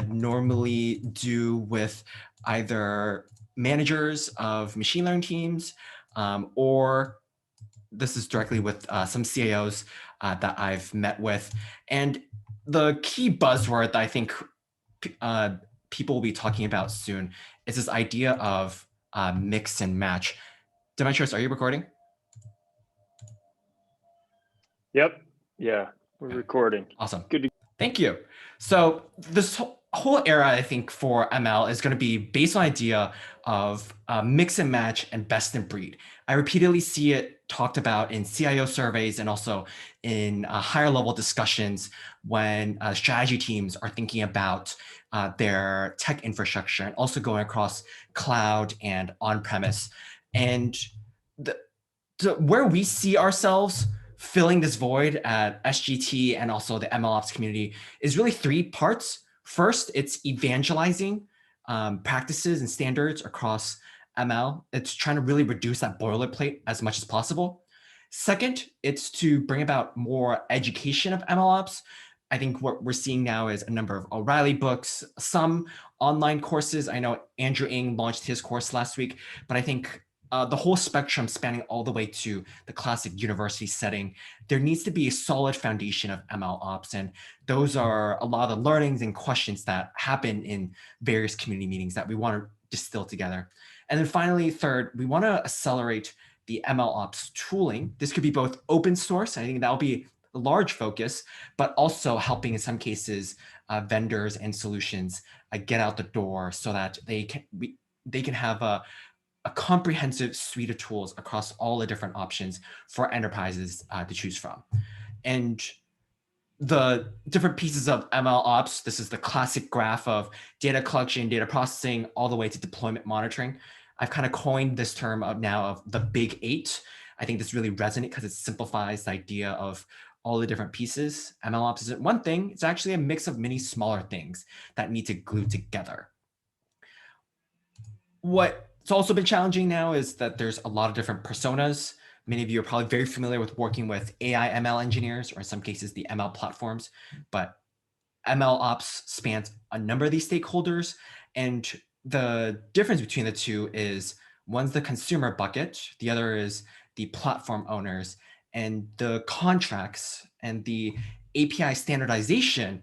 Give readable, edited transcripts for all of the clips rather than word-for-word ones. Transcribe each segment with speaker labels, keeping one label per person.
Speaker 1: normally do with either managers of machine learning teams, or this is directly with some CIOs that I've met with. And the key buzzword that I think people will be talking about soon is this idea of mix and match. Demetrius, are you recording?
Speaker 2: Yep. Yeah, we're recording.
Speaker 1: Awesome.
Speaker 2: Good to
Speaker 1: Thank you. So this whole era, I think, for ML is going to be based on idea of mix and match and best in breed. I repeatedly see it talked about in CIO surveys and also in higher level discussions when strategy teams are thinking about their tech infrastructure and also going across cloud and on-premise. And where we see ourselves filling this void at SGT and also the MLOps community is really three parts. First, it's evangelizing practices and standards across ML. It's trying to really reduce that boilerplate as much as possible. Second, it's to bring about more education of MLOps. I think what we're seeing now is a number of O'Reilly books, some online courses. I know Andrew Ng launched his course last week, but I think the whole spectrum spanning all the way to the classic university setting, there needs to be a solid foundation of ML ops. And those are a lot of the learnings and questions that happen in various community meetings that we want to distill together. And then finally, third, we want to accelerate the ML ops tooling. This could be both open source. I think that'll be a large focus, but also helping in some cases vendors and solutions get out the door so that they can have a comprehensive suite of tools across all the different options for enterprises to choose from. And the different pieces of ML ops, this is the classic graph of data collection, data processing, all the way to deployment monitoring. I've kind of coined this term now of the big eight. I think this really resonates because it simplifies the idea of all the different pieces. ML ops isn't one thing, it's actually a mix of many smaller things that need to glue together. What's also been challenging now is that there's a lot of different personas. Many of you are probably very familiar with working with AI ML engineers, or in some cases, the ML platforms, but ML ops spans a number of these stakeholders. And the difference between the two is one's the consumer bucket, the other is the platform owners, and the contracts and the API standardization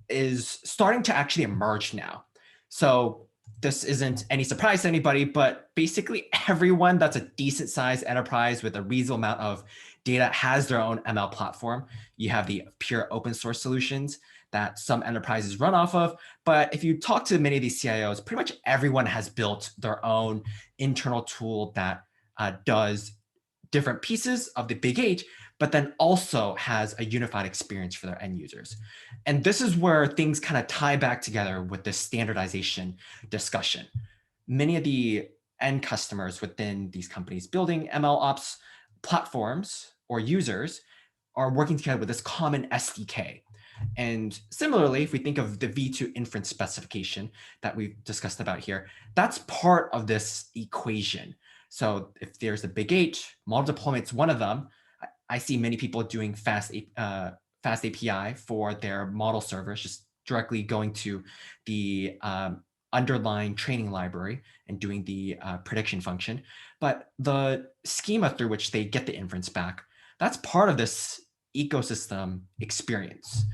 Speaker 1: is starting to actually emerge now. So this isn't any surprise to anybody, but basically everyone that's a decent sized enterprise with a reasonable amount of data has their own ML platform. You have the pure open source solutions that some enterprises run off of. But if you talk to many of these CIOs, pretty much everyone has built their own internal tool that does different pieces of the big eight, but then also has a unified experience for their end users. And this is where things kind of tie back together with this standardization discussion. Many of the end customers within these companies building ML ops platforms or users are working together with this common SDK. And similarly, if we think of the V2 inference specification that we've discussed about here, that's part of this equation. So if there's a big eight, model deployment's one of them. I see many people doing fast API for their model servers, just directly going to the underlying training library and doing the prediction function. But the schema through which they get the inference back, that's part of this ecosystem experience.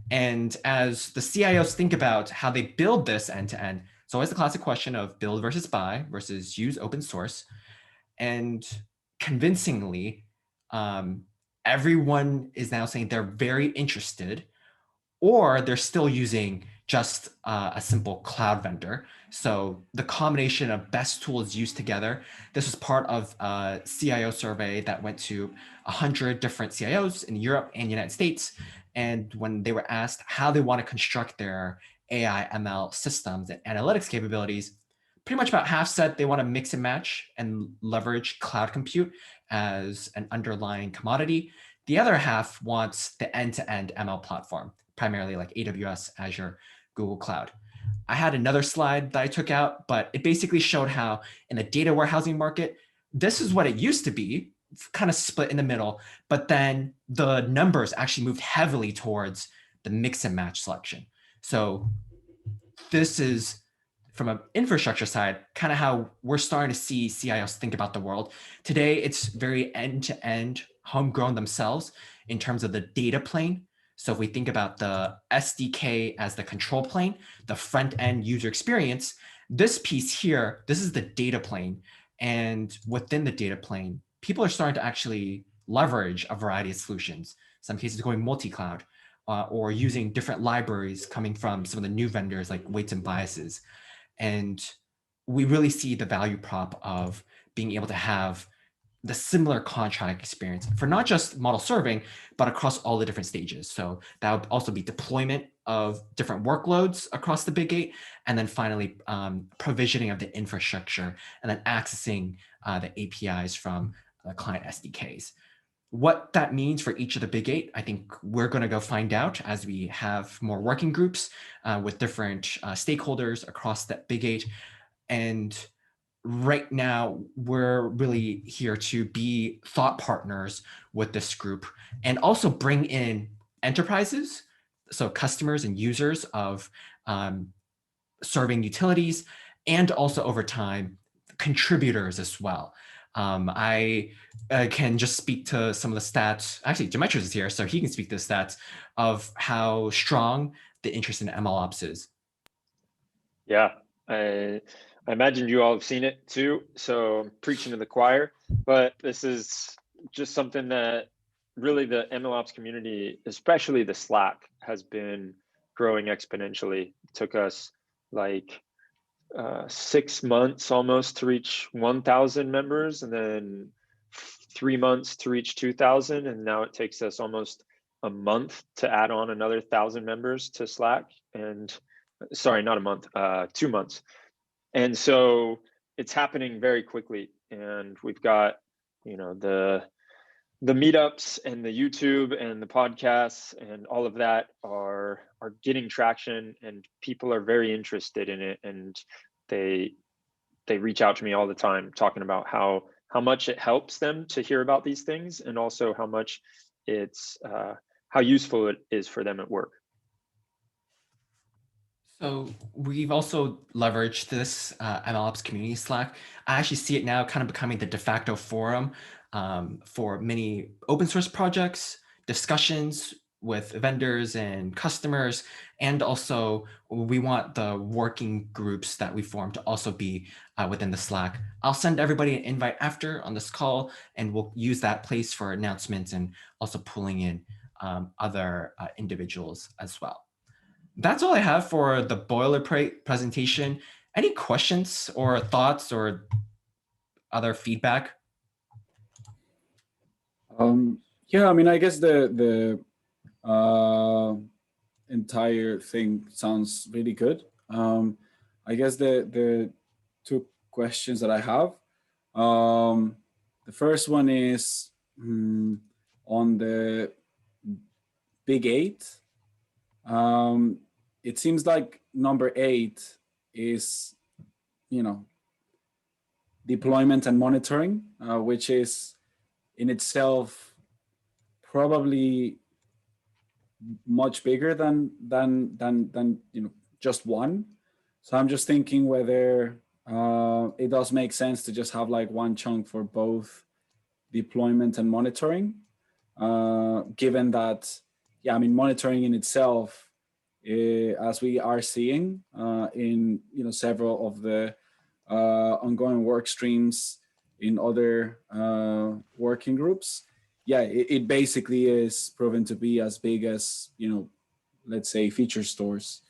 Speaker 1: And as the CIOs think about how they build this end to end, it's always the classic question of build versus buy versus use open source. And convincingly, everyone is now saying they're very interested, or they're still using just a simple cloud vendor. So the combination of best tools used together, this was part of a CIO survey that went to 100 different CIOs in Europe and United States. And when they were asked how they want to construct their AI ML systems and analytics capabilities, pretty much about half said they want to mix and match and leverage cloud compute as an underlying commodity. The other half wants the end-to-end ML platform, primarily like AWS, Azure, Google Cloud. I had another slide that I took out, but it basically showed how in the data warehousing market, this is what it used to be, kind of split in the middle, but then the numbers actually moved heavily towards the mix and match selection. So this is from an infrastructure side, kind of how we're starting to see CIOs think about the world. Today, it's very end-to-end homegrown themselves in terms of the data plane. So if we think about the SDK as the control plane, the front-end user experience, this piece here, this is the data plane. And within the data plane, people are starting to actually leverage a variety of solutions. Some cases going multi-cloud, or using different libraries coming from some of the new vendors like Weights and Biases. And we really see the value prop of being able to have the similar contract experience for not just model serving, but across all the different stages. So that would also be deployment of different workloads across the big eight, and then finally provisioning of the infrastructure, and then accessing the APIs from client SDKs. What that means for each of the big eight, I think we're going to go find out as we have more working groups with different stakeholders across that big eight. And right now, we're really here to be thought partners with this group and also bring in enterprises, so customers and users of serving utilities, and also over time, contributors as well. I can just speak to some of the stats. Actually, Demetrius is here, so he can speak to the stats of how strong the interest in MLOps is.
Speaker 2: Yeah, I imagine you all have seen it too. So I'm preaching to the choir, but this is just something that really the MLOps community, especially the Slack, has been growing exponentially. It took us like 6 months almost to reach 1,000 members, and then 3 months to reach 2,000, and now it takes us almost a month to add on another 1,000 members to Slack. And sorry, not a month, 2 months. And so it's happening very quickly, and we've got, you know, the meetups and the YouTube and the podcasts and all of that are getting traction, and people are very interested in it, and they reach out to me all the time talking about how much it helps them to hear about these things, and also how much it's how useful it is for them at work.
Speaker 1: So we've also leveraged this MLOps community Slack. I actually see it now kind of becoming the de facto forum for many open source projects, discussions with vendors and customers, and also we want the working groups that we form to also be within the Slack. I'll send everybody an invite after on this call, and we'll use that place for announcements and also pulling in other individuals as well. That's all I have for the boilerplate presentation. Any questions or thoughts or other feedback?
Speaker 3: Yeah, I mean, I guess the entire thing sounds really good. I guess the two questions that I have. The first one is on the big eight. It seems like number 8 is, you know, deployment and monitoring, which is in itself probably much bigger than you know, just one. So I'm just thinking whether it does make sense to just have like one chunk for both deployment and monitoring, given that, yeah, I mean, monitoring in itself, as we are seeing in, you know, several of the ongoing work streams in other working groups, yeah, it basically is proven to be as big as, you know, let's say feature stores,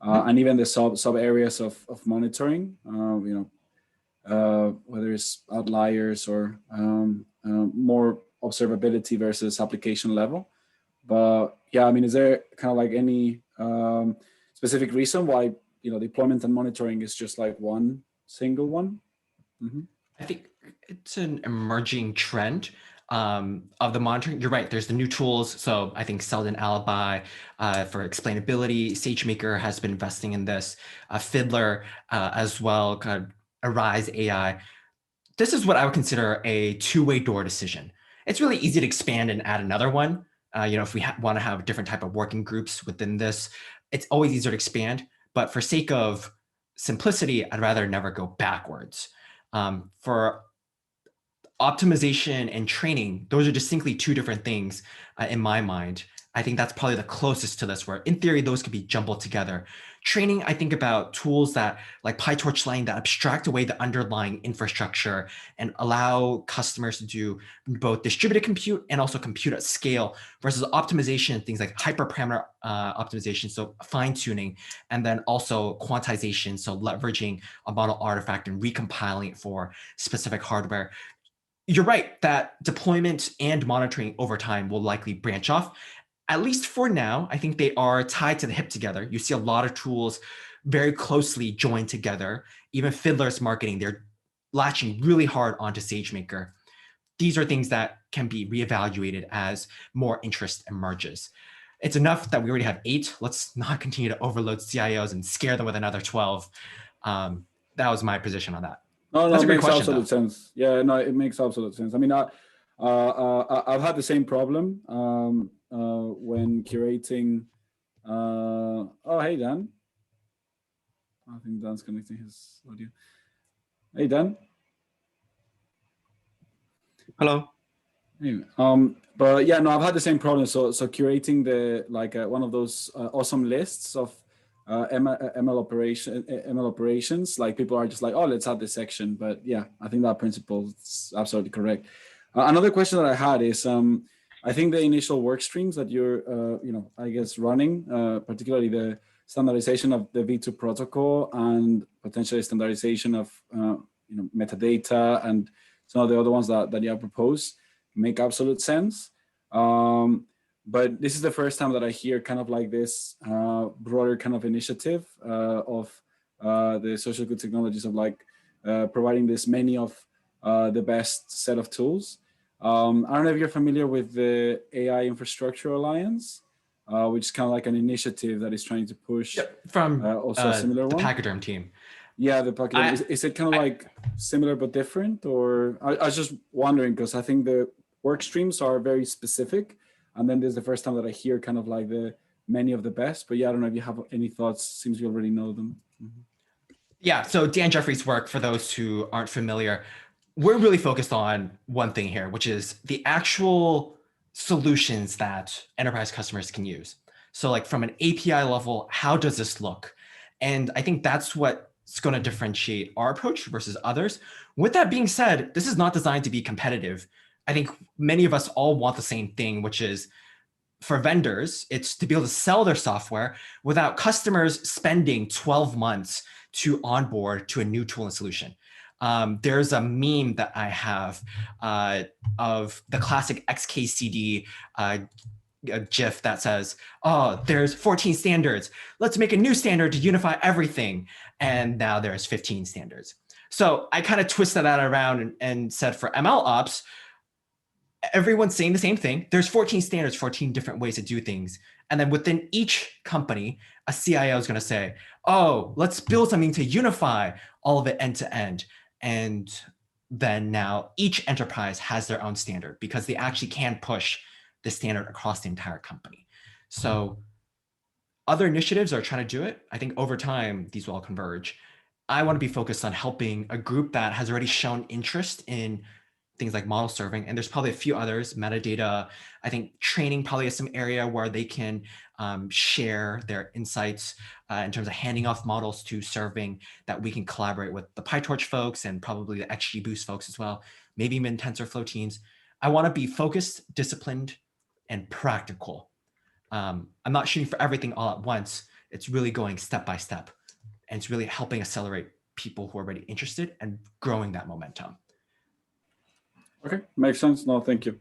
Speaker 3: and even the sub areas of monitoring, you know, whether it's outliers or more observability versus application level. But yeah, I mean, is there kind of like any specific reason why, you know, deployment and monitoring is just like one single one? Mm-hmm.
Speaker 1: I think it's an emerging trend of the monitoring. You're right. There's the new tools. So I think Selden Alibi for explainability. SageMaker has been investing in this. Fiddler as well. Kind of Arise AI. This is what I would consider a two-way door decision. It's really easy to expand and add another one. You know, if we want to have different type of working groups within this, it's always easier to expand. But for sake of simplicity, I'd rather never go backwards. For optimization and training, those are distinctly two different things in my mind. I think that's probably the closest to this, where in theory, those could be jumbled together. Training, I think about tools that like PyTorch Lane that abstract away the underlying infrastructure and allow customers to do both distributed compute and also compute at scale, versus optimization, things like hyperparameter optimization, so fine tuning, and then also quantization, so leveraging a model artifact and recompiling it for specific hardware. You're right that deployment and monitoring over time will likely branch off. At least for now, I think they are tied to the hip together. You see a lot of tools very closely joined together. Even Fiddler's marketing, they're latching really hard onto SageMaker. These are things that can be reevaluated as more interest emerges. It's enough that we already have 8. Let's not continue to overload CIOs and scare them with another 12. That was my position on that.
Speaker 3: No,
Speaker 1: That's a
Speaker 3: it
Speaker 1: great
Speaker 3: makes
Speaker 1: question,
Speaker 3: absolute
Speaker 1: though.
Speaker 3: sense. Yeah, no, it makes absolute sense. I mean, I've had the same problem when curating. Oh, hey, Dan. I think Dan's connecting his audio. Hey, Dan.
Speaker 4: Hello.
Speaker 3: Hey, but yeah, no, I've had the same problem. So curating the one of those awesome lists of ML operations, like people are just like, oh, let's add this section. But yeah, I think that principle is absolutely correct. Another question that I had is, I think the initial work streams that you're, I guess running, particularly the standardization of the V2 protocol and potentially standardization of, metadata and some of the other ones that you have proposed make absolute sense. But this is the first time that I hear kind of like this broader kind of initiative of the social good technologies of like providing this many of the best set of tools. I don't know if you're familiar with the AI Infrastructure Alliance, which is kind of like an initiative that is trying to push
Speaker 1: from
Speaker 3: also a similar
Speaker 1: the
Speaker 3: one.
Speaker 1: Pachyderm team.
Speaker 3: Yeah, the Pachyderm. Is it kind of like similar but different? Or I was just wondering, because I think the work streams are very specific. And then there's the first time that I hear kind of like the many of the best. But yeah, I don't know if you have any thoughts. Seems you already know them. Mm-hmm.
Speaker 1: Yeah, so Dan Jeffries' work, for those who aren't familiar, we're really focused on one thing here, which is the actual solutions that enterprise customers can use. So like from an API level, how does this look? And I think that's what's going to differentiate our approach versus others. With that being said, this is not designed to be competitive. I think many of us all want the same thing, which is for vendors, it's to be able to sell their software without customers spending 12 months to onboard to a new tool and solution. There's a meme that I have of the classic XKCD GIF that says, oh, there's 14 standards. Let's make a new standard to unify everything. And now there's 15 standards. So I kind of twisted that around and said for ML ops, everyone's saying the same thing. There's 14 standards, 14 different ways to do things. And then within each company, a CIO is going to say, oh, let's build something to unify all of it end to end. And then now each enterprise has their own standard because they actually can push the standard across the entire company. So other initiatives are trying to do it. I think over time, these will all converge. I want to be focused on helping a group that has already shown interest in things like model serving, and there's probably a few others, metadata. I think training probably is some area where they can share their insights in terms of handing off models to serving, that we can collaborate with the PyTorch folks and probably the XGBoost folks as well, maybe even TensorFlow teams. I want to be focused, disciplined, and practical. I'm not shooting for everything all at once. It's really going step by step, and it's really helping accelerate people who are already interested and growing that momentum.
Speaker 3: Okay, makes sense. No, thank you.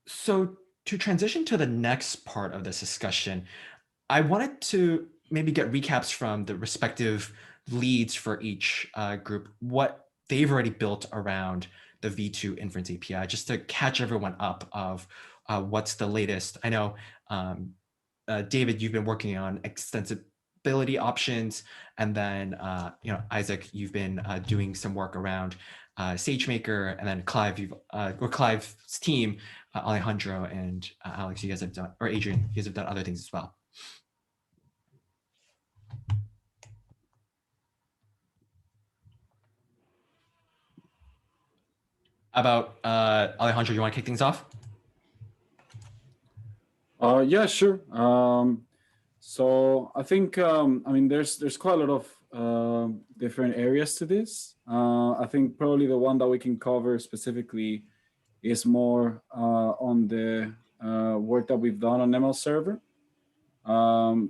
Speaker 1: So to transition to the next part of this discussion, I wanted to maybe get recaps from the respective leads for each group, what they've already built around the V2 Inference API, just to catch everyone up of what's the latest. I know, David, you've been working on extensibility options, and then Isaac, you've been doing some work around SageMaker, and then Clive, or Clive's team, Alejandro and Alex, you guys have done, or Adrian, you guys have done other things as well. about Alejandro, you want to kick things off?
Speaker 3: Yeah, sure. So I think I mean there's quite a lot of different areas to this. I think probably the one that we can cover specifically is more on the work that we've done on ML Server.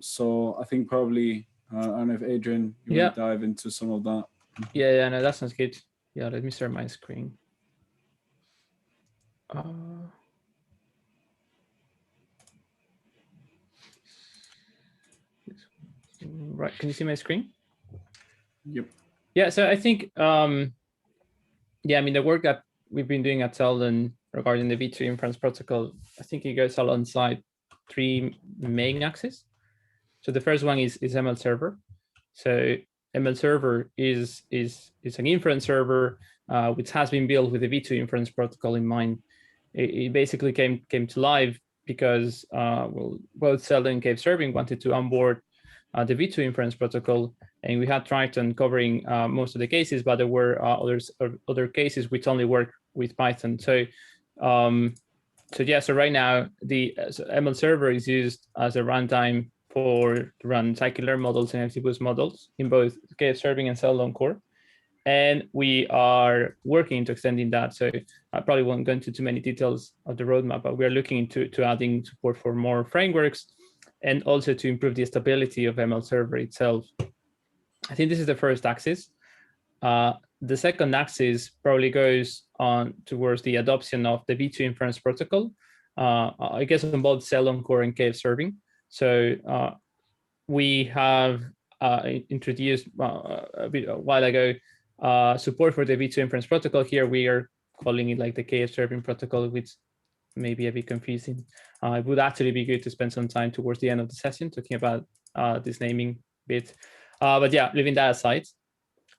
Speaker 3: So I think probably I don't know if Adrian, you want to dive into some of that.
Speaker 4: Yeah, no, that sounds good. Yeah, let me share my screen. Right, can you see my screen?
Speaker 3: Yep.
Speaker 4: Yeah, so I think, yeah, I mean, the work that we've been doing at Seldon regarding the V2 inference protocol, I think it goes alongside 3 main axes. So the first one is ML Server. So ML Server is an inference server which has been built with the V2 inference protocol in mind. It basically came to life because well, both Seldon and Cave Serving wanted to onboard the V2 inference protocol, and we had Triton covering most of the cases, but there were other cases which only work with Python. So so right now the ML Server is used as a runtime for run scikit-learn models and XGBoost models in both Cave Serving and Seldon core. And we are working into extending that. So I probably won't go into too many details of the roadmap, but we're looking into adding support for more frameworks and also to improve the stability of ML Server itself. I think this is the first axis. The second axis probably goes on towards the adoption of the V2 inference protocol, I guess on both Seldon core and Cave Serving. So we have introduced a while ago support for the V2 inference protocol. Here we are calling it like the Cave Serving protocol, which may be a bit confusing. It would actually be good to spend some time towards the end of the session talking about this naming bit. But yeah, leaving that aside.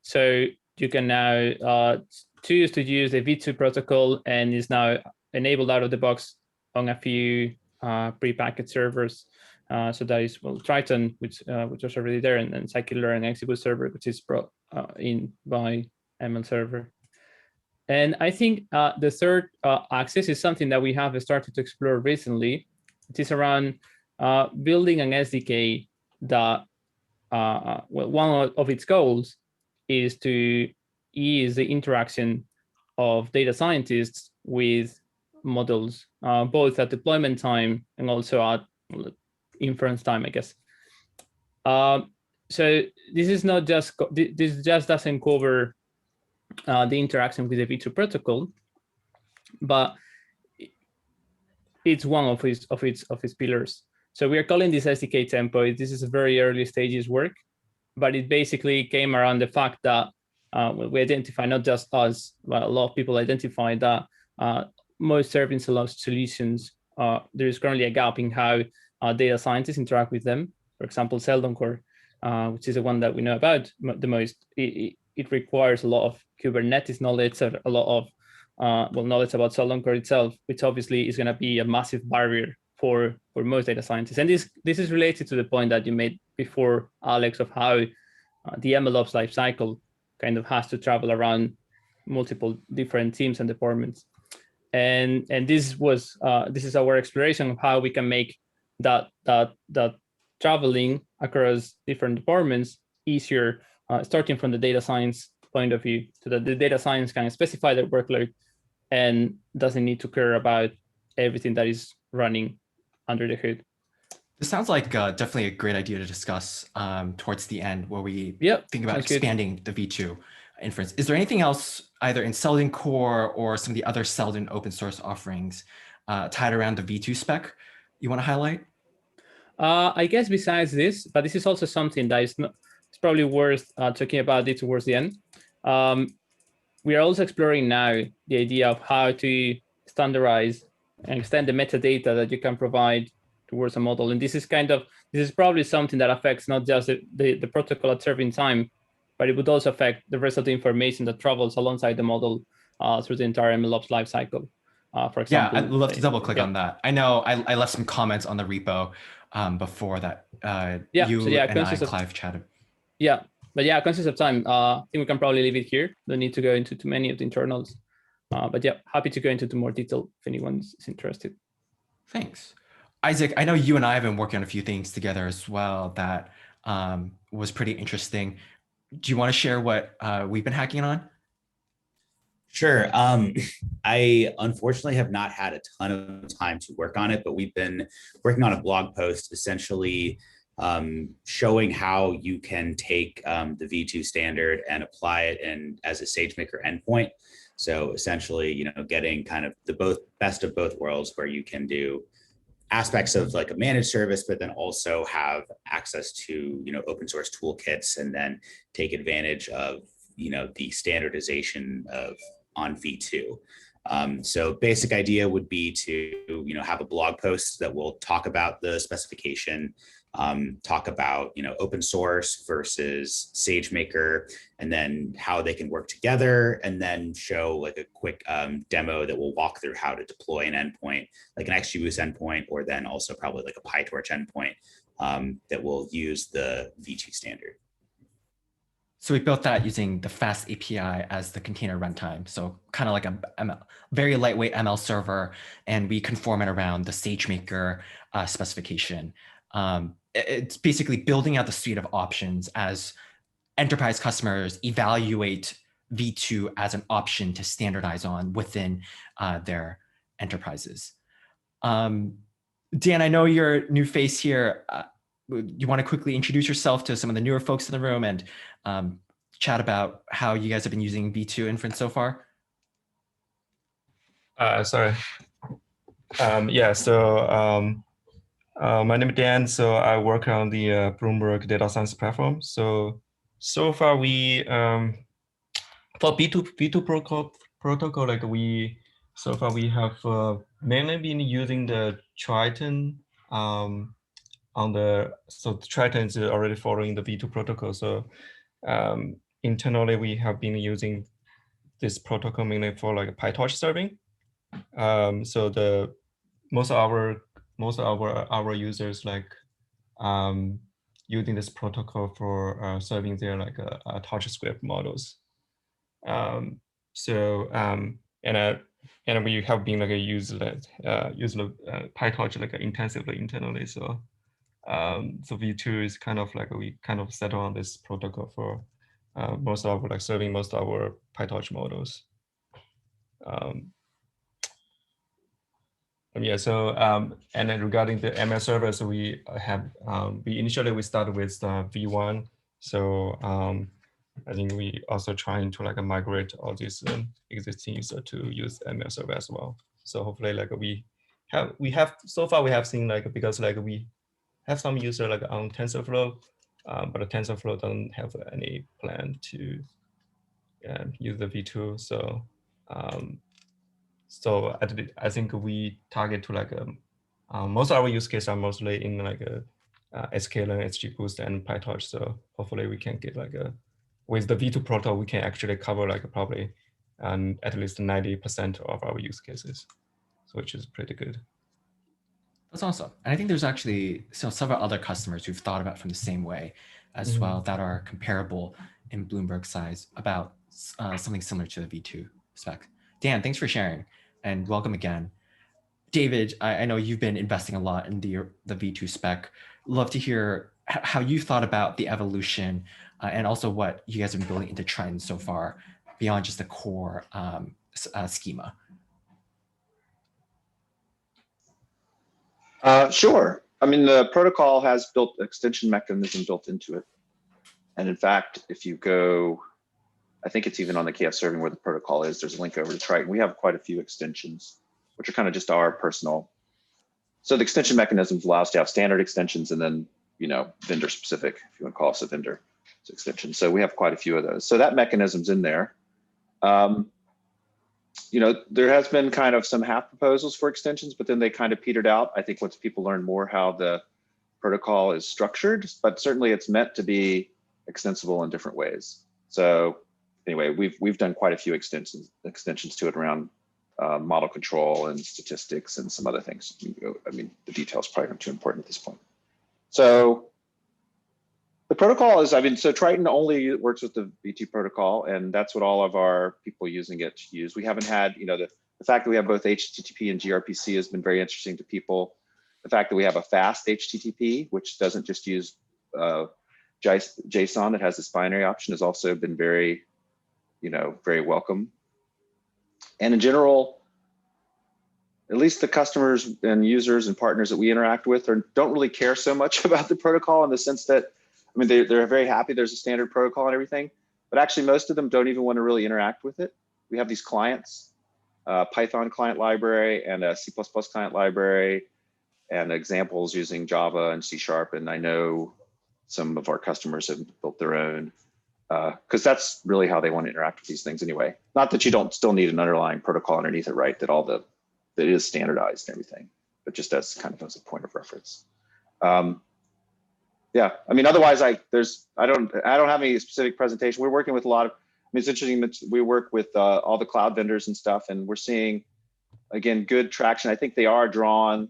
Speaker 4: So you can now choose to use the V2 protocol, and is now enabled out of the box on a few pre-packaged servers. So that is, well, Triton, which was already there, and scikit-learn and XGBoost server, which is brought in by ML Server. And I think the third axis is something that we have started to explore recently. It is around building an SDK that, well, one of its goals is to ease the interaction of data scientists with models, both at deployment time and also at inference time, I guess. So this is not just, this just doesn't cover the interaction with the V2 protocol, but it's one of its pillars. So we are calling this SDK tempo. This is a very early stages work, but it basically came around the fact that we identify, not just us, but a lot of people identify that most serving solutions, there is currently a gap in how data scientists interact with them. For example, Seldon core, which is the one that we know about the most, it requires a lot of Kubernetes knowledge, a lot of well, knowledge about Seldon core itself, which obviously is going to be a massive barrier for most data scientists. And this is related to the point that you made before, Alex, of how the MLOps lifecycle kind of has to travel around multiple different teams and departments. And this is our exploration of how we can make that traveling across different departments easier, starting from the data science point of view, so that the data science can specify their workload and doesn't need to care about everything that is running under the hood.
Speaker 1: This sounds like definitely a great idea to discuss towards the end, where we think about expanding the V2 inference. Is there anything else, either in Seldon core or some of the other Seldon open source offerings tied around the V2 spec you want to highlight?
Speaker 4: I guess besides this, but this is also something that it's probably worth talking about it towards the end. We are also exploring now the idea of how to standardize and extend the metadata that you can provide towards a model. And this is probably something that affects not just the protocol at serving time, but it would also affect the rest of the information that travels alongside the model through the entire MLOps lifecycle. For example,
Speaker 1: yeah, I'd love to double click on that. I know I left some comments on the repo before that you and I, Clive, chatted.
Speaker 4: Yeah, but yeah, conscious of time, I think we can probably leave it here. Don't need to go into too many of the internals. But yeah, happy to go into more detail if anyone's interested.
Speaker 1: Thanks. Isaac, I know you and I have been working on a few things together as well that was pretty interesting. Do you want to share what we've been hacking on?
Speaker 5: Sure. I unfortunately have not had a ton of time to work on it, but we've been working on a blog post essentially showing how you can take the V2 standard and apply it as a SageMaker endpoint. So essentially, getting kind of the best of both worlds, where you can do aspects of like a managed service, but then also have access to, open source toolkits, and then take advantage of, the standardization on V2. So basic idea would be to, have a blog post that will talk about the specification, talk about, open source versus SageMaker, and then how they can work together, and then show like a quick demo that will walk through how to deploy an endpoint, like an XGBoost endpoint, or then also probably like a PyTorch endpoint that will use the V2 standard.
Speaker 1: So we built that using the Fast API as the container runtime. So kind of like a very lightweight ML server, and we conform it around the SageMaker specification. It's basically building out the suite of options as enterprise customers evaluate V2 as an option to standardize on within their enterprises. Dan, I know you're a new face here. You want to quickly introduce yourself to some of the newer folks in the room and chat about how you guys have been using V2 inference so far?
Speaker 6: Sorry. My name is Dan. So I work on the Bloomberg Data Science platform. So far we for V2 protocol, like we have mainly been using the Triton. Triton is already following the V2 protocol. So internally we have been using this protocol mainly for like PyTorch serving. So the most of our users like using this protocol for serving their like Torch script models. And we have been like use PyTorch like intensively internally. So V2 is kind of like we kind of settle on this protocol for most of our, like serving most of our PyTorch models. And then regarding the ML servers, we have we initially started with V1. So I think we also trying to like migrate all these existing users to use ML server as well. So hopefully like we have so far we have seen like, because like we have some user like on TensorFlow, but the TensorFlow doesn't have any plan to use the V2. So I think we target to like most of our use cases are mostly in like sklearn, XGBoost, and PyTorch. So hopefully we can get like with the V2 protocol, we can actually cover like probably at least 90% of our use cases, so which is pretty good.
Speaker 1: That's awesome. And I think there's actually several other customers who've thought about it from the same way as well, that are comparable in Bloomberg size about something similar to the V2 spec. Dan, thanks for sharing, and welcome again. David, I know you've been investing a lot in the V2 spec. Love to hear how you thought about the evolution and also what you guys have been building into Triton so far beyond just the core schema.
Speaker 7: Sure. I mean, the protocol has built extension mechanism built into it. And in fact, if you go, I think it's even on the KS serving where the protocol is, there's a link over to Triton. We have quite a few extensions, which are kind of just our personal. So the extension mechanisms allow us to have standard extensions and then, vendor specific, if you want to call us a vendor extension. So we have quite a few of those. So that mechanism's in there. There has been kind of some half proposals for extensions, but then they kind of petered out. I think once people learn more how the protocol is structured, but certainly it's meant to be extensible in different ways. So anyway, we've done quite a few extensions to it around model control and statistics and some other things. I mean, the details probably aren't too important at this point. So the protocol is, I mean, so Triton only works with the V2 protocol, and that's what all of our people using it use. We haven't had, you know, the fact that we have both HTTP and gRPC has been very interesting to people. The fact that we have a fast HTTP, which doesn't just use JSON, that has this binary option, has also been very, you know, very welcome. And in general, at least the customers and users and partners that we interact with don't really care so much about the protocol, in the sense that, I mean, they're very happy there's a standard protocol and everything, but actually most of them don't even want to really interact with it. We have these clients, Python client library and a C++ client library, and examples using Java and C#. And I know some of our customers have built their own, because that's really how they want to interact with these things anyway. Not that you don't still need an underlying protocol underneath it, right? That is standardized and everything, but just as kind of as a point of reference. Yeah, I mean, otherwise, I don't have any specific presentation. We're working with a lot of, I mean, it's interesting that we work with all the cloud vendors and stuff, and we're seeing, again, good traction. I think they are drawn,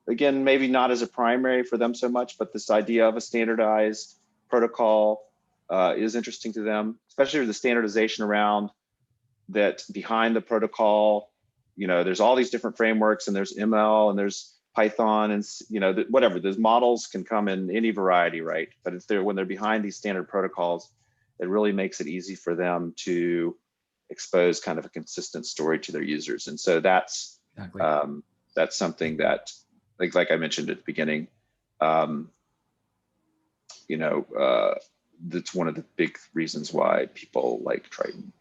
Speaker 7: again, maybe not as a primary for them so much, but this idea of a standardized protocol is interesting to them, especially with the standardization around that behind the protocol. You know, there's all these different frameworks, and there's ML and there's Python, and, you know, whatever, those models can come in any variety, right? But if when they're behind these standard protocols, it really makes it easy for them to expose kind of a consistent story to their users. And so that's something that, like I mentioned at the beginning, you know, that's one of the big reasons why people like Triton.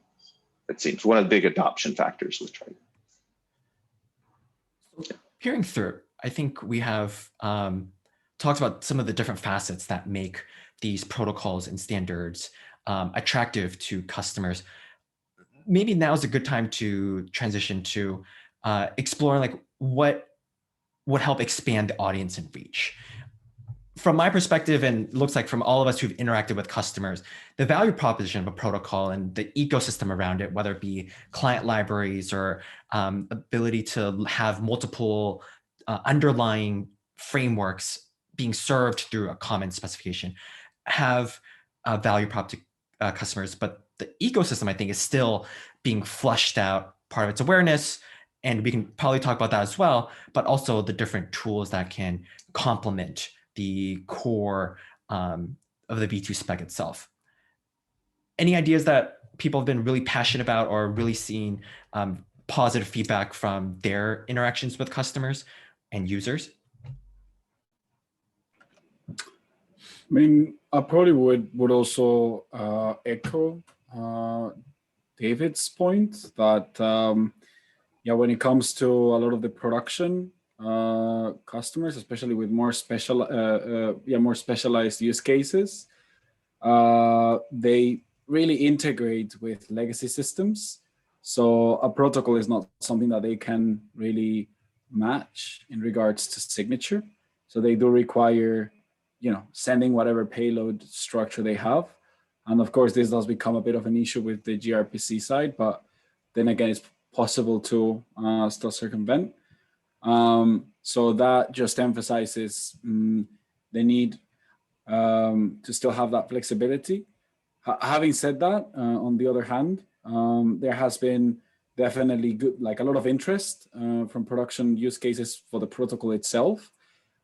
Speaker 7: It seems one of the big adoption factors with Triton.
Speaker 1: Peering through, I think we have talked about some of the different facets that make these protocols and standards attractive to customers. Maybe now is a good time to transition to exploring like what would help expand the audience and reach. From my perspective, and it looks like from all of us who've interacted with customers, the value proposition of a protocol and the ecosystem around it, whether it be client libraries or ability to have multiple underlying frameworks being served through a common specification, have a value prop to customers. But the ecosystem, I think, is still being flushed out. Part of its awareness, and we can probably talk about that as well, but also the different tools that can complement the core of the V2 spec itself. Any ideas that people have been really passionate about or really seen positive feedback from their interactions with customers and users?
Speaker 3: I mean, I probably would also echo David's point that yeah, when it comes to a lot of the production customers, especially with more more specialized use cases, they really integrate with legacy systems. So a protocol is not something that they can really match in regards to signature. So they do require, you know, sending whatever payload structure they have. And of course, this does become a bit of an issue with the gRPC side, but then again, it's possible to still circumvent. So that just emphasizes the need to still have that flexibility. Having said that, on the other hand, there has been definitely a lot of interest from production use cases for the protocol itself.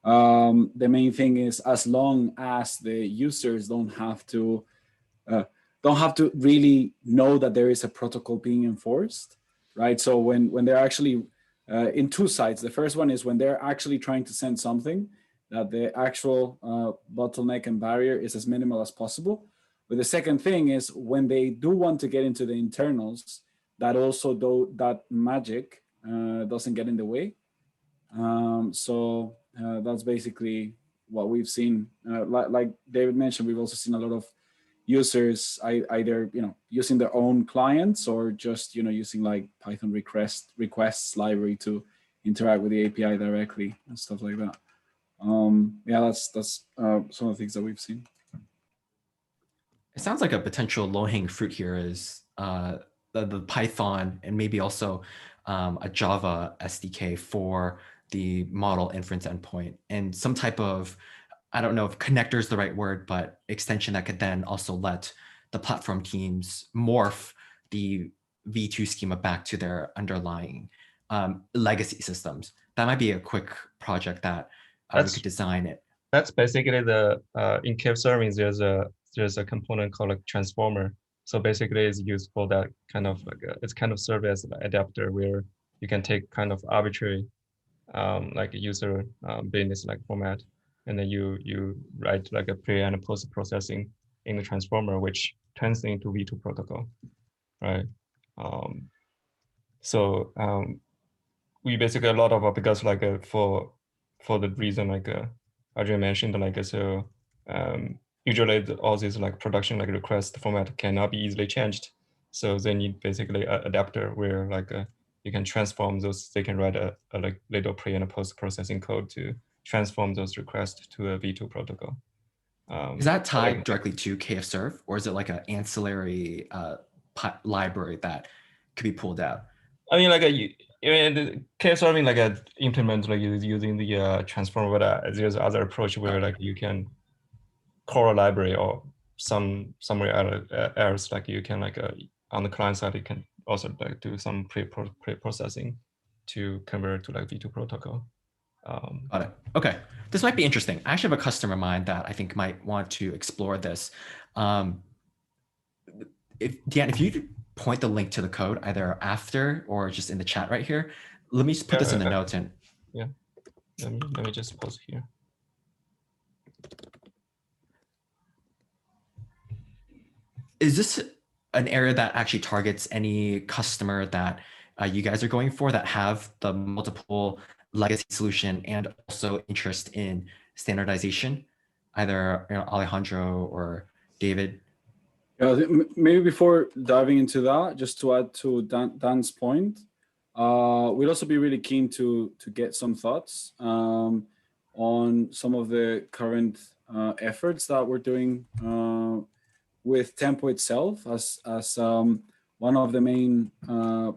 Speaker 3: The main thing is, as long as the users don't have to really know that there is a protocol being enforced, right? So when they're actually in two sides, the first one is when they're actually trying to send something, that the actual bottleneck and barrier is as minimal as possible. But the second thing is when they do want to get into the internals, that also that magic doesn't get in the way. So that's basically what we've seen. Like David mentioned, we've also seen a lot of users either using their own clients or just using like Python requests library to interact with the API directly and stuff like that. Yeah, that's some of the things that we've seen.
Speaker 1: It sounds like a potential low-hanging fruit here is the Python and maybe also a Java SDK for the model inference endpoint and some type of I don't know if connector is the right word, but extension that could then also let the platform teams morph the V2 schema back to their underlying legacy systems. That might be a quick project that we
Speaker 6: That's-
Speaker 1: could design it.
Speaker 6: That's basically the in Cave serving. There's a component called a transformer. So basically, it's used for that kind of like it's kind of serve as an adapter where you can take kind of arbitrary like a user business like format, and then you write like a pre and post processing in the transformer, which turns into V2 protocol, right? So we basically a lot of because like for the reason like Adrian mentioned, like so usually all these like production like request format cannot be easily changed, so they need basically an adapter where like you can transform those. They can write a like little pre and post processing code to transform those requests to a V2 protocol.
Speaker 1: Is that tied directly to KFServe, or is it like an ancillary library that could be pulled out?
Speaker 6: I mean, like the case serving like a implement like using the transformer, but there's other approach where like you can call a library or somewhere else, like you can like on the client side you can also like do some pre-processing to convert to like V2 protocol.
Speaker 1: Got it. Okay, this might be interesting. I actually have a customer of mine that I think might want to explore this. If Dan, if you point the link to the code either after or just in the chat right here, let me just put this in the notes and
Speaker 6: let me just pause here.
Speaker 1: Is this an area that actually targets any customer that you guys are going for that have the multiple legacy solution and also interest in standardization, either Alejandro or David?
Speaker 3: Yeah, maybe before diving into that, just to add to Dan's point, we'd also be really keen to get some thoughts on some of the current efforts that we're doing with Tempo itself, as one of the main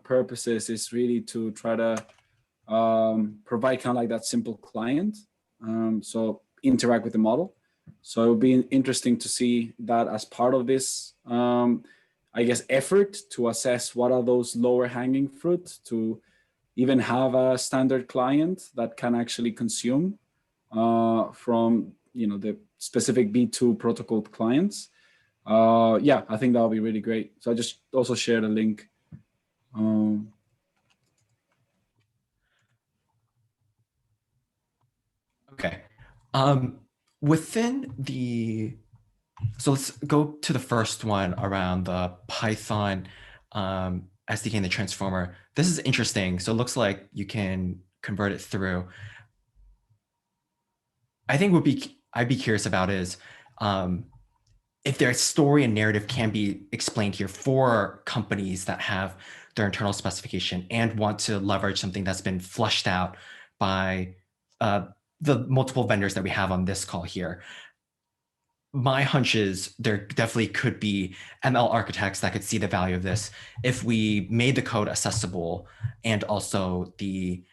Speaker 3: purposes is really to try to provide kind of like that simple client, so interact with the model. So it would be interesting to see that as part of this, I guess, effort to assess what are those lower hanging fruit to even have a standard client that can actually consume from the specific V2 protocol clients. Yeah, I think that would be really great. So I just also shared a link.
Speaker 1: Okay. Within the, so let's go to the first one around the Python SDK and the transformer. This is interesting. So it looks like you can convert it through. I think I'd be curious about is if their story and narrative can be explained here for companies that have their internal specification and want to leverage something that's been fleshed out by the multiple vendors that we have on this call here. My hunch is there definitely could be ML architects that could see the value of this if we made the code accessible, and also the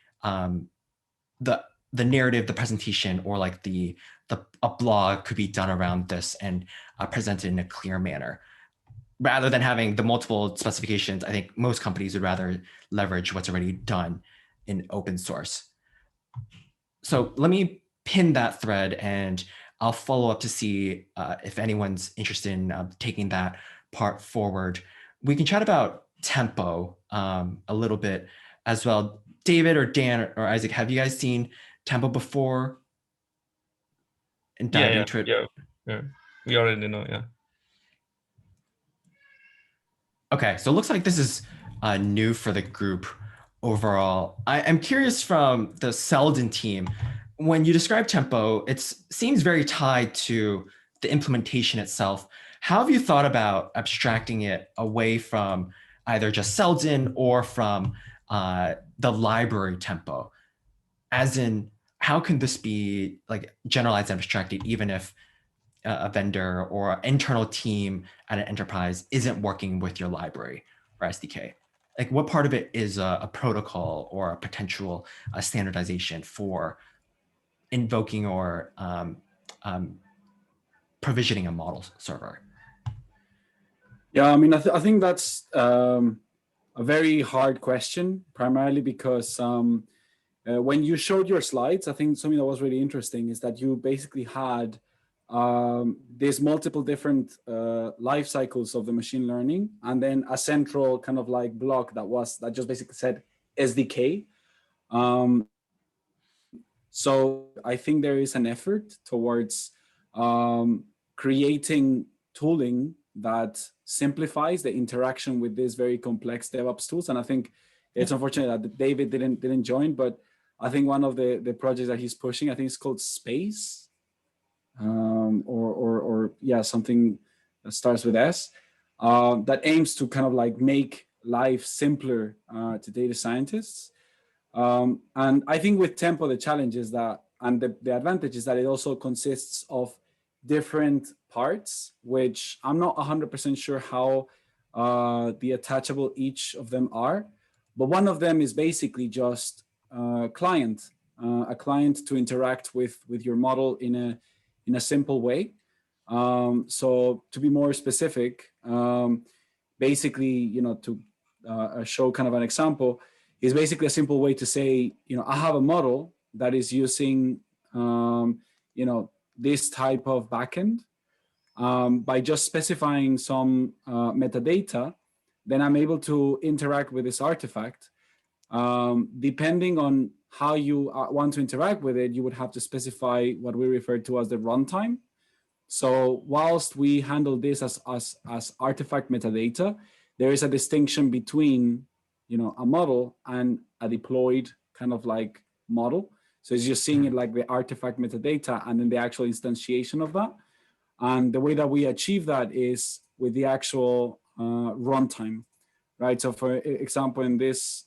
Speaker 1: narrative, the presentation, or like a blog could be done around this and presented in a clear manner. Rather than having the multiple specifications, I think most companies would rather leverage what's already done in open source. So let me pin that thread and I'll follow up to see if anyone's interested in taking that part forward. We can chat about Tempo a little bit as well. David or Dan or Isaac, have you guys seen Tempo before? And dive into it?
Speaker 6: Yeah, we already know, yeah.
Speaker 1: Okay, so it looks like this is new for the group overall. I'm curious from the Seldon team, when you describe Tempo, it seems very tied to the implementation itself. How have you thought about abstracting it away from either just Seldon or from the library Tempo? As in, how can this be like generalized and abstracted even if a vendor or an internal team at an enterprise isn't working with your library or SDK? Like what part of it is a protocol or a potential standardization for invoking or provisioning a model server?
Speaker 3: Yeah, I mean, I think that's a very hard question, primarily because when you showed your slides, I think something that was really interesting is that you basically had these multiple different life cycles of the machine learning, and then a central kind of like block that just basically said SDK. So I think there is an effort towards creating tooling that simplifies the interaction with these very complex DevOps tools. And I think it's unfortunate that David didn't join, but I think one of the projects that he's pushing, I think it's called Space, or yeah, something that starts with S, that aims to kind of like make life simpler to data scientists. And I think with Tempo, the challenge is that, and the advantage is that it also consists of different parts, which I'm not 100% sure how the attachable each of them are. But one of them is basically just a client to interact with your model in a simple way. So to be more specific, basically, to show kind of an example, is basically a simple way to say, I have a model that is using, this type of backend. By just specifying some metadata, then I'm able to interact with this artifact. Depending on how you want to interact with it, you would have to specify what we refer to as the runtime. So whilst we handle this as artifact metadata, there is a distinction between a model and a deployed kind of like model. So it's just seeing it like the artifact metadata and then the actual instantiation of that. And the way that we achieve that is with the actual runtime, right? So for example, in this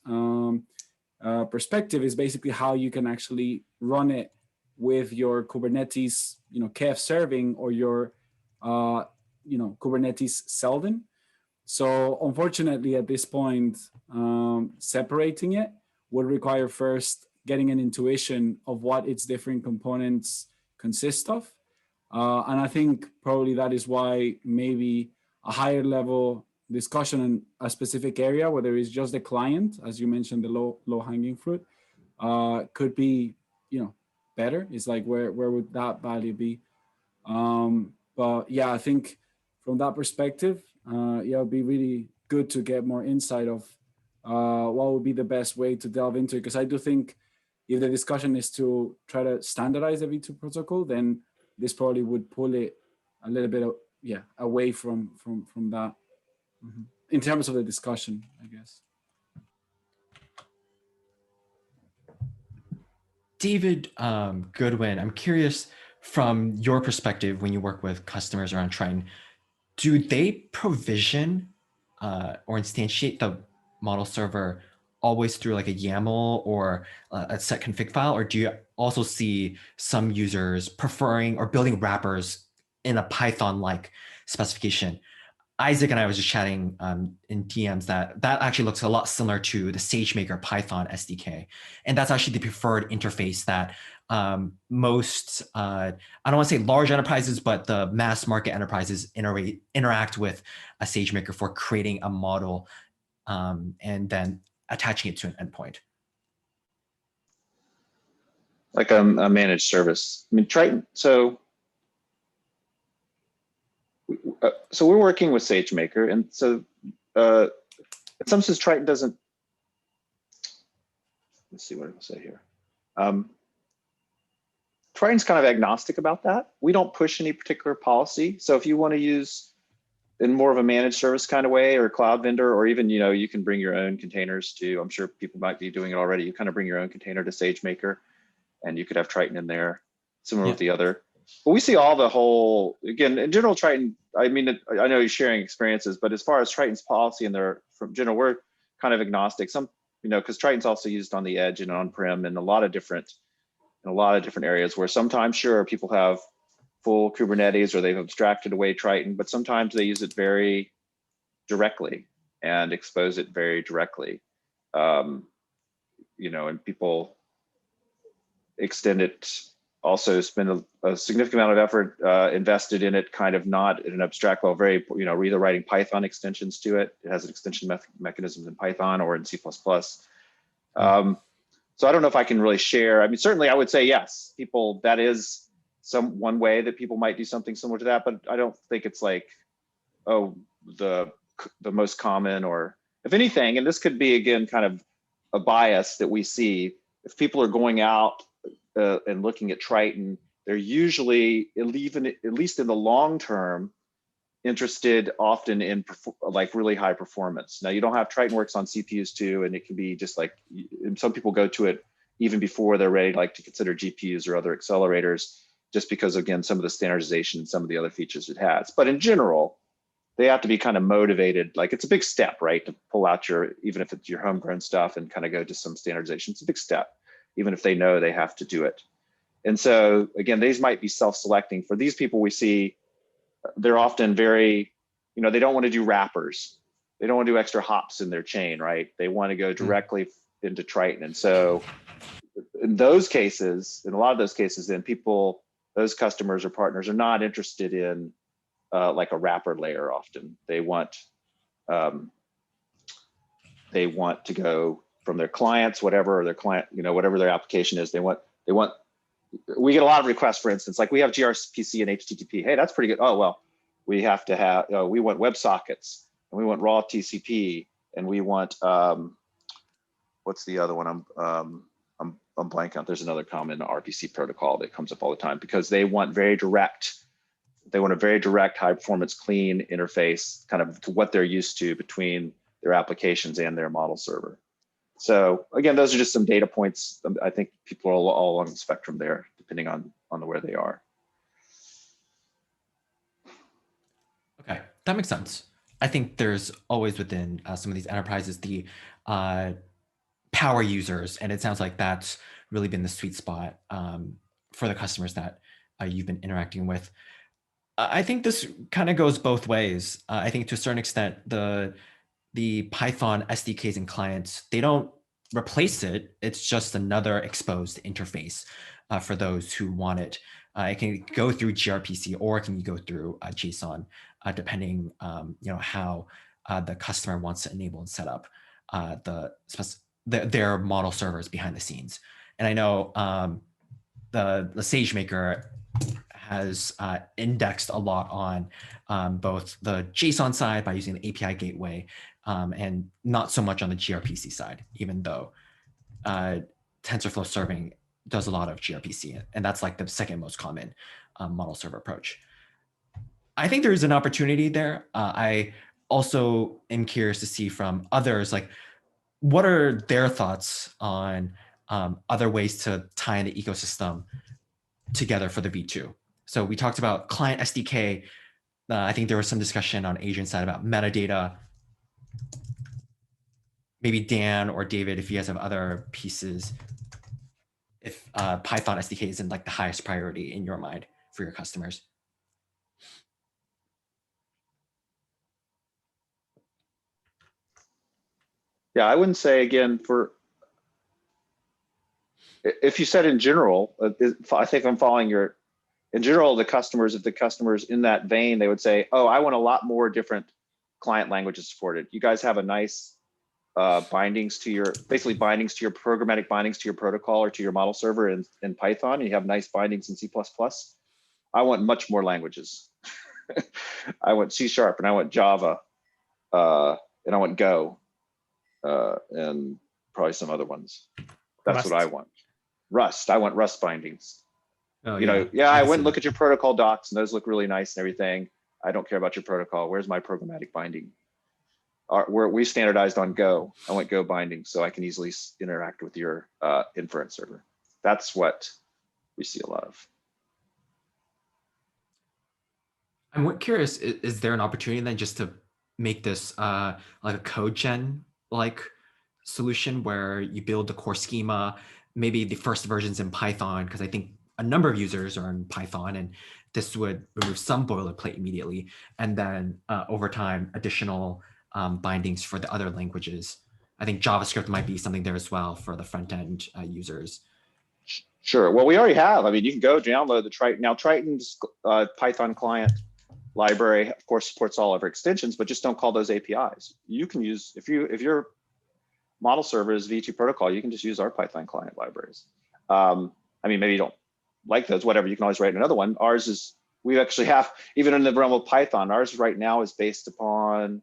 Speaker 3: perspective is basically how you can actually run it with your Kubernetes, KF serving or your, Kubernetes Seldon. So unfortunately, at this point, separating it would require first getting an intuition of what its different components consist of. And I think probably that is why maybe a higher level discussion in a specific area, whether it's just the client, as you mentioned, the low hanging fruit, could be, better. It's like, where would that value be? But yeah, I think from that perspective, it'd be really good to get more insight of what would be the best way to delve into it. Because I do think if the discussion is to try to standardize the V2 protocol, then this probably would pull it a little bit away from that. Mm-hmm. In terms of the discussion, I guess.
Speaker 1: David Goodwin, I'm curious from your perspective when you work with customers around Triton, do they provision or instantiate the model server always through like a YAML or a set config file, or do you also see some users preferring or building wrappers in a Python-like specification? Isaac and I was just chatting in DMs that actually looks a lot similar to the SageMaker Python SDK. And that's actually the preferred interface that most, I don't want to say large enterprises, but the mass market enterprises interact with a SageMaker for creating a model and then attaching it to an endpoint.
Speaker 7: Like a managed service. I mean, Triton, so we're working with SageMaker, and so in some sense, Triton doesn't. Let's see what I will say here. Triton's kind of agnostic about that. We don't push any particular policy. So if you want to use in more of a managed service kind of way, or a cloud vendor, or even you can bring your own containers to. I'm sure people might be doing it already. You kind of bring your own container to SageMaker, and you could have Triton in there, similar with the other. But we see all the whole, again, in general, Triton, I mean, I know you're sharing experiences, but as far as Triton's policy and their, from general, we're kind of agnostic. Some, because Triton's also used on the edge and on-prem in a lot of different areas where sometimes, sure, people have full Kubernetes or they've abstracted away Triton, but sometimes they use it very directly and expose it very directly. And people extend it also spend a significant amount of effort invested in it, kind of not at an abstract level, very, we're either writing Python extensions to it. It has an extension mechanisms in Python or in C++. So I don't know if I can really share. I mean, certainly I would say yes, that is one way that people might do something similar to that, but I don't think it's like, oh, the most common, or if anything, and this could be, again, kind of a bias that we see, if people are going out and looking at Triton, they're usually, at least in the long term, interested often in like really high performance. Now, you don't have Triton works on CPUs too, and it can be just like, some people go to it even before they're ready, like to consider GPUs or other accelerators, just because, again, some of the standardization, some of the other features it has. But in general, they have to be kind of motivated. Like, it's a big step, right? To pull out even if it's your homegrown stuff and kind of go to some standardization, it's a big step, even if they know they have to do it. And so, again, these might be self-selecting. For these people we see, they're often very, they don't want to do wrappers. They don't want to do extra hops in their chain, right? They want to go directly into Triton. And so in those cases, in a lot of those cases, then those customers or partners are not interested in like a wrapper layer often. They want to go from their clients, whatever their client, whatever their application is, we get a lot of requests, for instance, like we have gRPC and HTTP. Hey, that's pretty good. Oh, well, we have to have, we want WebSockets, and we want raw TCP, and we want, what's the other one? I'm blanking out. There's another common RPC protocol that comes up all the time, because they want a very direct, high performance, clean interface, kind of to what they're used to between their applications and their model server. So again, those are just some data points. I think people are all along the spectrum there, depending on where they are.
Speaker 1: Okay, that makes sense. I think there's always within some of these enterprises the power users, and it sounds like that's really been the sweet spot for the customers that you've been interacting with. I think this kind of goes both ways. I think to a certain extent, the Python SDKs and clients, they don't replace it. It's just another exposed interface for those who want it. It can go through gRPC, or it can go through JSON, depending how the customer wants to enable and set up their model servers behind the scenes. And I know the SageMaker has indexed a lot on both the JSON side by using the API gateway, and not so much on the gRPC side, even though TensorFlow serving does a lot of gRPC, and that's like the second most common model server approach. I think there's an opportunity there. I also am curious to see from others, like, what are their thoughts on other ways to tie in the ecosystem together for the V2? So we talked about client SDK. I think there was some discussion on Adrian's side about metadata. Maybe Dan or David, if you guys have other pieces, if Python SDK isn't like the highest priority in your mind for your customers.
Speaker 7: Yeah, I wouldn't say, again, if you said in general, I think I'm following in general, the customers in that vein, they would say, oh, I want a lot more different client languages supported. You guys have a nice bindings to your programmatic bindings to your protocol or to your model server in Python, and you have nice bindings in C++. I want much more languages. I want C# and I want Java, and I want Go, and probably some other ones. That's
Speaker 1: Rust.
Speaker 7: what I want. Rust. I want Rust bindings.
Speaker 1: Oh,
Speaker 7: I went and look at your protocol docs, and those look really nice and everything. I don't care about your protocol. Where's my programmatic binding? We standardized on Go. I want Go binding so I can easily interact with your inference server. That's what we see a lot of.
Speaker 1: I'm curious, is there an opportunity then just to make this like a code gen like solution where you build the core schema, maybe the first versions in Python, because I think a number of users are in Python, and this would remove some boilerplate immediately, and then over time additional bindings for the other languages. I think JavaScript might be something there as well for the front end users.
Speaker 7: Sure. Well, we already have. I mean, you can go download the Triton. Now, Triton's Python client library, of course, supports all of our extensions, but just don't call those APIs. You can use, if your model server is V2 protocol, you can just use our Python client libraries. I mean, maybe you don't like those, whatever, you can always write another one. Ours is, we actually have, even in the realm of Python, ours right now is based upon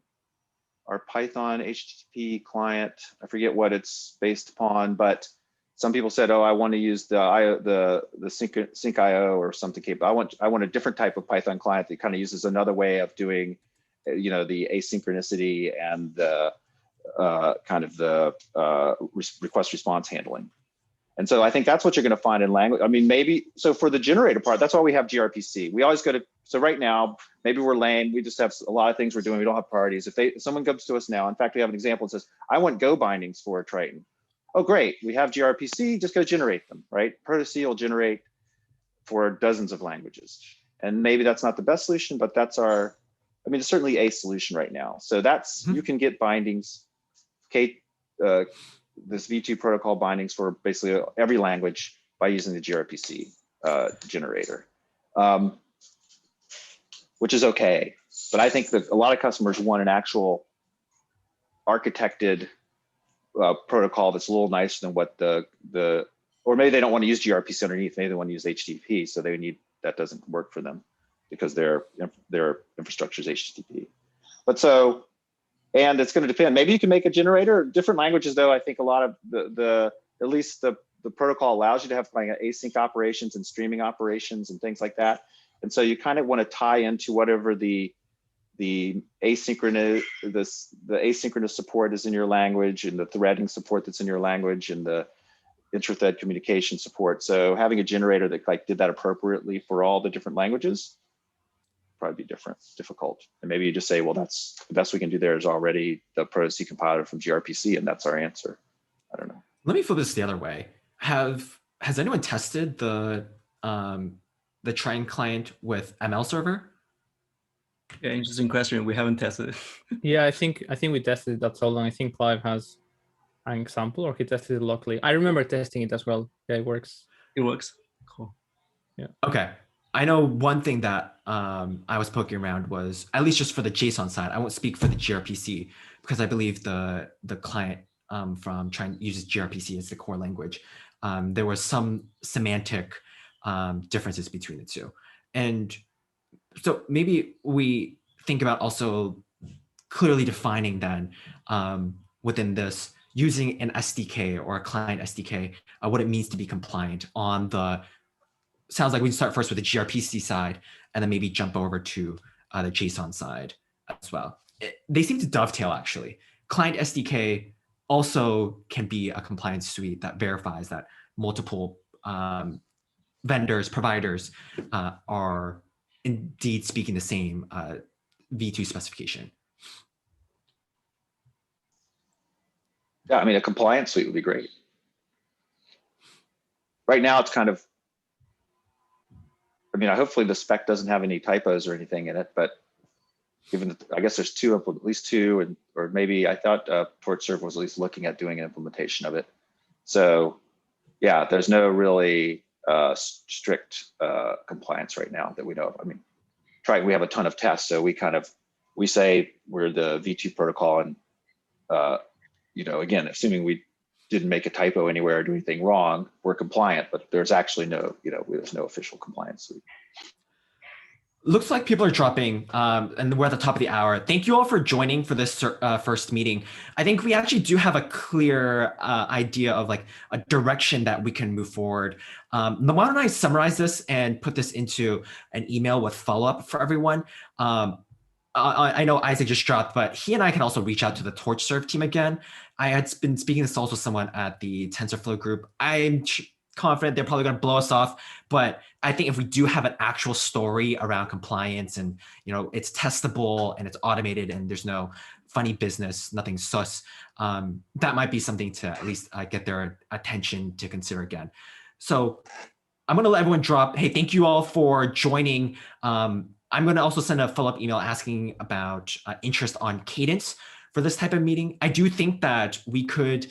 Speaker 7: our Python HTTP client. I forget what it's based upon, but some people said, "Oh, I want to use the Sync.io or something capable. I want a different type of Python client that kind of uses another way of doing, you know, the asynchronicity and the kind of the request response handling." And so I think that's what you're going to find in language. I mean, maybe so for the generator part, that's why we have gRPC. We always go to, so right now, maybe we're lame. We just have a lot of things we're doing. We don't have priorities. If someone comes to us now, in fact, we have an example that says, "I want Go bindings for Triton." Oh, great, we have gRPC, just go generate them, right? Proto-C will generate for dozens of languages. And maybe that's not the best solution, but that's our, I mean, it's certainly a solution right now. So that's, you can get bindings, this V2 protocol bindings for basically every language by using the gRPC generator, which is okay. But I think that a lot of customers want an actual architected protocol that's a little nicer than what or maybe they don't want to use gRPC underneath, maybe they want to use HTTP, so they need, that doesn't work for them because their infrastructure is HTTP. But so, and it's going to depend. Maybe you can make a generator. Different languages, though, I think a lot of at least the protocol allows you to have like async operations and streaming operations and things like that. And so you kind of want to tie into whatever the asynchronous support is in your language, and the threading support that's in your language, and the intra-thread communication support. So having a generator that like did that appropriately for all the different languages probably be difficult. And maybe you just say, well, that's the best we can do there is already the Proto-C compiler from gRPC, and that's our answer. I don't know.
Speaker 1: Let me flip this the other way. Has anyone tested the Triton client with ML server?
Speaker 8: Yeah, interesting question. We haven't tested it.
Speaker 4: Yeah, I think we tested it. That's all. And I think Clive has an example, or he tested it locally. I remember testing it as well. Yeah, it works.
Speaker 8: It works. Cool.
Speaker 4: Yeah.
Speaker 1: Okay. I know one thing that I was poking around was, at least just for the JSON side, I won't speak for the gRPC because I believe the client from Triton uses gRPC as the core language. There was some semantic differences between the two. And so maybe we think about also clearly defining then within this, using an SDK or a client SDK, what it means to be compliant on the, sounds like we start first with the gRPC side and then maybe jump over to the JSON side as well. They seem to dovetail actually. Client SDK also can be a compliance suite that verifies that multiple vendors, providers are indeed speaking the same V2 specification.
Speaker 7: Yeah, I mean, a compliance suite would be great. Right now, it's kind of, I mean, hopefully the spec doesn't have any typos or anything in it, but given that, I guess there's at least two, and or maybe I thought TorchServe was at least looking at doing an implementation of it. So yeah, there's no really strict compliance right now that we know of. I mean, we have a ton of tests, so we say we're the V2 protocol, and you know, again, assuming we didn't make a typo anywhere or do anything wrong, we're compliant, but there's actually no, you know, there's no official compliance suite.
Speaker 1: Looks like people are dropping, and we're at the top of the hour. Thank you all for joining for this first meeting. I think we actually do have a clear idea of like a direction that we can move forward. Why don't I summarize this and put this into an email with follow-up for everyone? I know Isaac just dropped, but he and I can also reach out to the TorchServe team again. I had been speaking this also with someone at the TensorFlow group. I'm confident they're probably going to blow us off, but I think if we do have an actual story around compliance and, you know, it's testable and it's automated and there's no funny business, nothing sus, that might be something to at least get their attention to consider again. So I'm going to let everyone drop. Hey, thank you all for joining. I'm going to also send a follow-up email asking about interest on cadence for this type of meeting. I do think that we could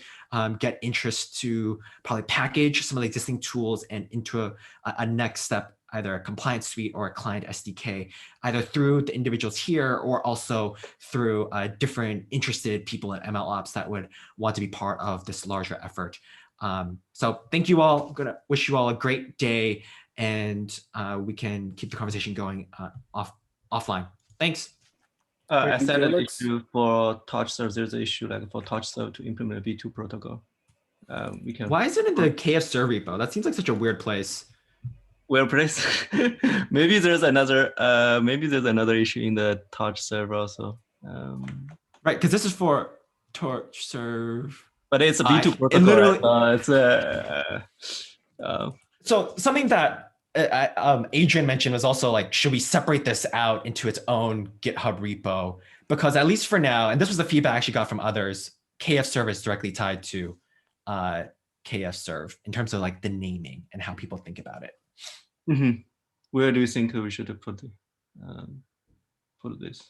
Speaker 1: get interest to probably package some of the existing tools and into a next step, either a compliance suite or a client SDK, either through the individuals here or also through different interested people at MLOps that would want to be part of this larger effort. So thank you all. I'm gonna wish you all a great day, and we can keep the conversation going offline. Thanks.
Speaker 3: Great,
Speaker 8: I
Speaker 3: thank
Speaker 8: said
Speaker 3: you,
Speaker 8: an
Speaker 3: Alex.
Speaker 8: issue for TouchServe. There's an issue like for TouchServe to implement a V2 protocol. We can.
Speaker 1: Why is it in the KFServe repo? That seems like such a weird place.
Speaker 8: Well placed. Maybe there's another. Maybe there's another issue in the TouchServe also.
Speaker 1: Right, because this is for TouchServe.
Speaker 8: But it's a
Speaker 1: I-
Speaker 8: V2
Speaker 1: it
Speaker 8: protocol.
Speaker 1: literally-
Speaker 8: right? It's
Speaker 1: So something that Adrian mentioned was also like, should we separate this out into its own GitHub repo? Because at least for now, and this was the feedback I actually got from others, KFServe is directly tied to KFServe in terms of like the naming and how people think about it.
Speaker 8: mhm. Where do you think we should put this?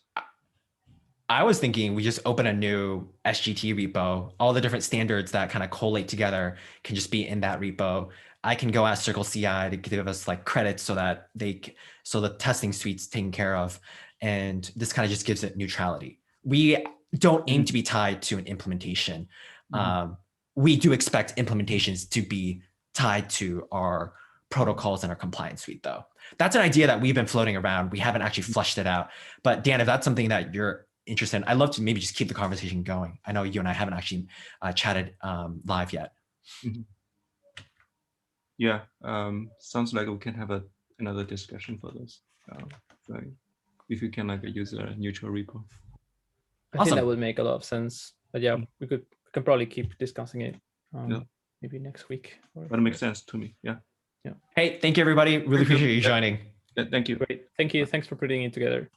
Speaker 1: I was thinking we just open a new SGT repo. All the different standards that kind of collate together can just be in that repo. I can go ask Circle CI to give us like credits so that so the testing suite's taken care of. And this kind of just gives it neutrality. We don't aim to be tied to an implementation. We do expect implementations to be tied to our protocols and our compliance suite though. That's an idea that we've been floating around. We haven't actually fleshed it out. But Dan, if that's something that you're interested in, I'd love to maybe just keep the conversation going. I know you and I haven't actually chatted live yet.
Speaker 6: Yeah, sounds like we can have another discussion for this. Like if you can like use a neutral repo.
Speaker 4: I think that
Speaker 1: Awesome.
Speaker 4: would make a lot of sense. But yeah, we can probably keep discussing it.
Speaker 6: Yeah.
Speaker 4: Maybe next week.
Speaker 6: But it makes sense to me. Yeah.
Speaker 1: Hey, thank you everybody. Really
Speaker 6: Thank you.
Speaker 1: appreciate you
Speaker 6: Yeah.
Speaker 1: joining.
Speaker 6: Yeah, thank you.
Speaker 4: Great. Thank you. Thanks for putting it together.